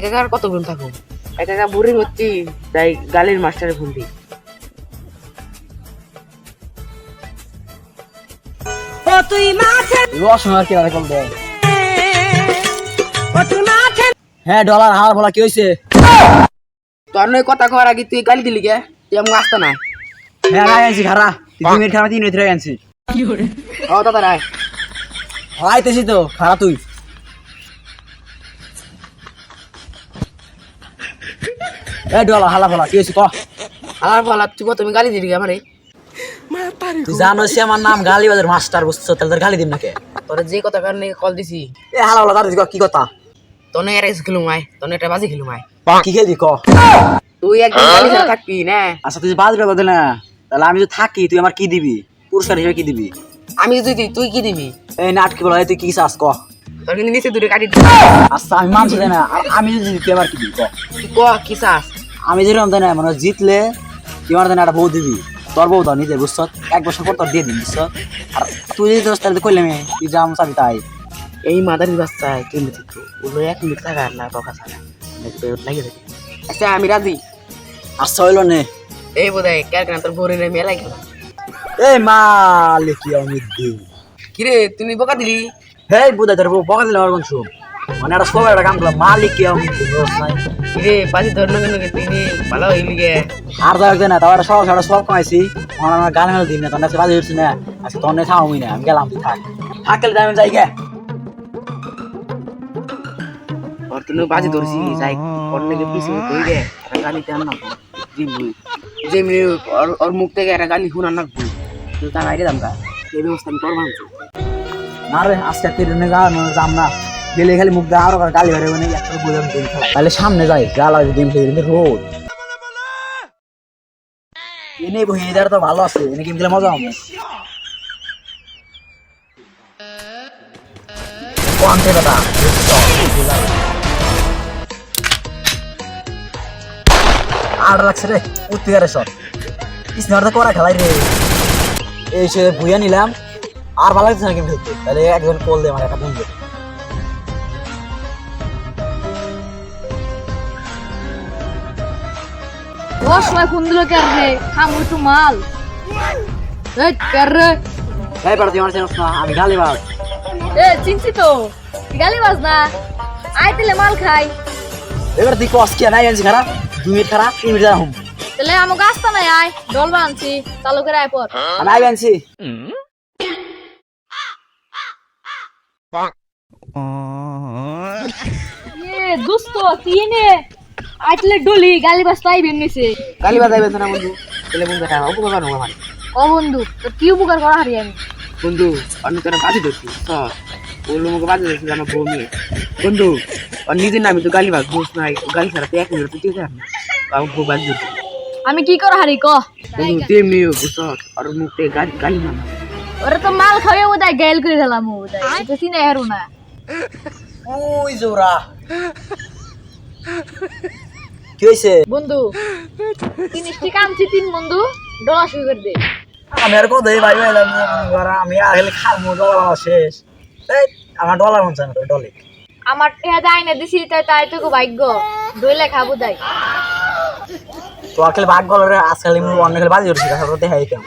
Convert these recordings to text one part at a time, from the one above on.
একা একা আর কতক্ষণ থাকো, একা একা বোরিং হচ্ছি, তাই গালির মাস্টারে ফোন দিই। হ্যাঁ ডলার হাওয়ার বলা কি হয়েছে? তোর নয় কথা কওয়ার আগে তুই গালি দিলি কে? তুই আমাকে আসতে নাই। হ্যাঁ রায় আনছি খারা 2 মিনিট খারা 3 মিনিট রায় আনছি। ও দাদা রায় আইতেছি তো খারা তুই। এই ডলার হালা বলা কি হয়েছে ক? আমার বলা তুই তুমি গালি দিলি কে আমারে? তুই জানোস আমার নাম গালিবাজার মাস্টার, বুঝছো? তাহলে তোর গালি দিম নাকি? তোরে যে কথা কারণে কল দিছি, এ হালা বলা তার কি কথা? তনে এর খেলুম আয়, তনে একটা বাজি খেলুম আয়। কি খেলবি ক? তুই একদম গালি ছাড়া থাকবি না। আচ্ছা তুই বাজবে বদলে না, তাহলে আমি যদি থাকি তুই আমার কি দিবি? পুরস্কার হিসেবে কি দিবি? আমি যদি দিই তুই কি দিবি? এই নাটকি বলা তুই কি চাস ক? তোর কিন্তু নিচে দূরে কাটি আচ্ছা আমি মানছি তাই না, আর আমি যদি তুই আমার কি দিবি ক? তুই ক কি চাস? আমি যেরকম তাই না, মানে জিতলে তুই আমার একটা বউ দিবি, তোর বউ তো নিজে, বুঝছ? 1 বছর পর তোর দিয়ে দিন, বুঝছ? আর তুই যদি দোষ তাহলে কইলে আমি তুই যা চাবি তাই। এই মাদারি বাচ্চায় কেমনি থাকতো, ওগুলো 1 মিনিট থাকা আর না কথা ছাড়া লাগে থাকে। আচ্ছা আমি রাজি। আচ্ছা হইল নে। এই বোধহয় কেন তোর বোরে নেই মেলাই গেল। এই মালিক আমি দিই। কিরে তুমি বকা দিলি? হেই বুঝাই তোর বউ বকা দিলে আমার কোন শুন, মানে একটা সবাই একটা কাম করলাম মালিক আমি দিই নাই। কিরে বাজি ধরলো কেন তুই ভালো হইলি গে? আর যাই হোক না, তাও একটা সব কামাইছি, আমার গান মেলে দিন না, তোর কাছে বাজি হচ্ছে না, আজকে তোর নিয়ে খাওয়াই না, আমি গেলাম, তুই থাক থাকলে আমি যাই গে। ওর তুমি বাজি ধরছি যাই অন্যকে পিছনে তুই গে একটা গালি দেন না দিবি, যে মেয়ে ওর মুখ থেকে একটা গালি শুনার না তুই তার আইডিয়া দাম গা, এই ব্যবস্থা আমি করবো। না রে আজকে তিরনে যাম না, গেলে খালি মুখ দিয়ে আরো গালি বেরোবে না, একটা বুঝাম গেম খেলা, তাহলে সামনে যাই গালা গেম খেলি রোদ এনে বহি এদার তো ভালো আছে, এনে গেম খেলে মজা হবে। কোয়ান্টে দাদা আর লাগছে রে উত্তিগারে সব স্নার তো করা খেলাই রে, এই সে বুয়া নিলাম আর ভালো লাগছে না গেম খেলতে, তাহলে একজন কল দে আমার একটা বন্ধু। ওর সময় ফোন দিল কে রে? খাম একটু মাল। এই কে রে? এই পাড়া তুই আমার চেনস না, আমি গালিবাজ। এ চিনছি তো, গালি বাজ না, আই দিলে মাল খাই। এবার তুই কস কি নাই আনছি খারাপ 2 মিনিট খারাপ 3 মিনিট হুম তাহলে আমাকে আসতে নাই আয়, ডল বানছি চালু করে আয় পর। আমি আই আনছি। এ দোস্ত তিনে আইতলে ডলি গালি বাজ পাই বেমনিছে। গালি বাজাইবে না বন্ধু, তাহলে বন্ধু এটা উপকার হবে আমার। ও বন্ধু তোর কি উপকার করা হারি আমি? বন্ধু অন্য তোরা বাজি ধরছি ওর মুখে বাজি ধরছি আমার বউ নিয়ে। বন্ধু ওর নিজের নামে তো গালি বাজ বুঝ নাই, গালি ছাড়া তো 1 মিনিট তো ঠিক আছে না, আমার বউ বাজি ধরছি। আমি কি করা হারি ক? বন্ধু তেমনি বুঝছ ওর মুখ থেকে গালি গালি না। ওরে তো মাল খাইয়ে ওদাই গাইল করে দিলাম ওদাই, এটা চিনে হারু না। ওই জোরা কি হইছে বন্ধু 3টি কামছি 3 বন্ধু ডলা শুরু করে দে। আমি আর কত ভাই ভাইলাম আমি আর খালি খামু ডলার শেষ। এই আমার ডলার মন চায় না ডলে, আমার টেহা দেয় না দিছি তাই তাই তো ভাগ্য দইলে খাবো দাই। তো আর খালি ভাগ গলরে আজকাল আমি অন্য খালি বাজি উঠছি কথা বলতে হয় কেন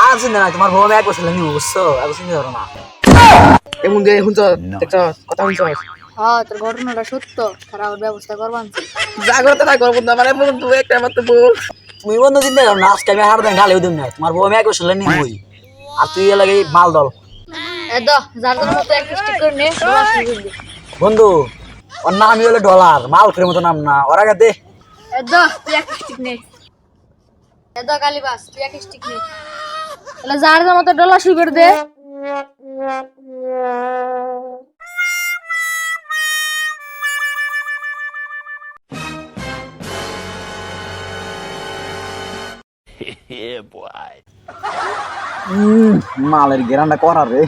আর চিন্তা নাই, তোমার বউ আমি 1 বছর নিব, বুঝছো? এখন চিন্তা করো না। এমন যে শুনছ দেখছ কথা শুনছ হ্যাঁ তোর ঘটনাটা সত্য, তারা ওর ব্যবস্থা করবান। যা করতে তাই করবো না, মানে বন্ধু একটা আমার তো বউ। তুমি বন্ধু চিন্তা করো না, আজকে আমি হার দেন গালিও দিন না, তোমার বউ আমি 1 বছর নিবই, আর তুই এর লাগে মাল দল। এ দ যার যার মতো এক স্টিক করে নে ডলা শুরু করে দে। বন্ধু ওর নামই হলো ডলার, মাল করে মতো নাম না, ওর আগে দে। এ দ তুই এক স্টিক নে। এ দ গালিবাস তুই এক স্টিক নে। তাহলে যার যার মতো ডলা শুরু করে দে। মালের গেরান্ডা করার রে।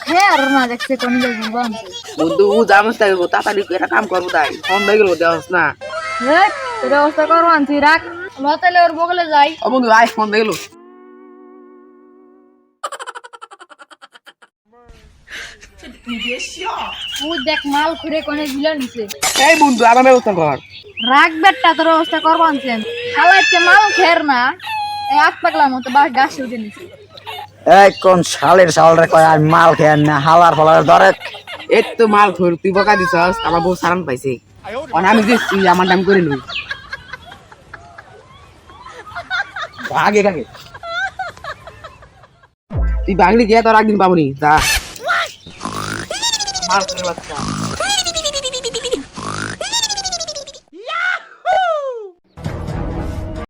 হ্যাঁ আর না দেখছে কোন জায়গায় বানছে। বন্ধু জামাস তাই তাড়াতাড়ি একটা কাম করবো তাই ফোন দিয়ে গেল দেওয়াস না। হ্যাঁ তোর ব্যবস্থা করবান তুই রাখ, আমরা তাহলে ওর বগলে যাই। ও বন্ধু আয় ফোন দিয়ে গেল। তুই দেখ মাল ঘুরে কোনে গিলা নিছে এই বন্ধু আমার ব্যবস্থা কর রাগ বেটটা তোর অবস্থা করবো আনছেন খালাইতে মাল খের না এই আট পাগলার মতো বাস গাছে উঠে নিছে এই কোন শালের শালরে কয় আমি মাল খেয়ে না হালার ফালার ধরে এই তো মাল খোর তুই বকা দিছস আমার বউ সারান পাইছে আমি দিচ্ছি আমার নাম করে লই আগে কাকে তুই বাগলি গিয়ে তোর একদিন পাবনি যা মাল করে বাচ্চা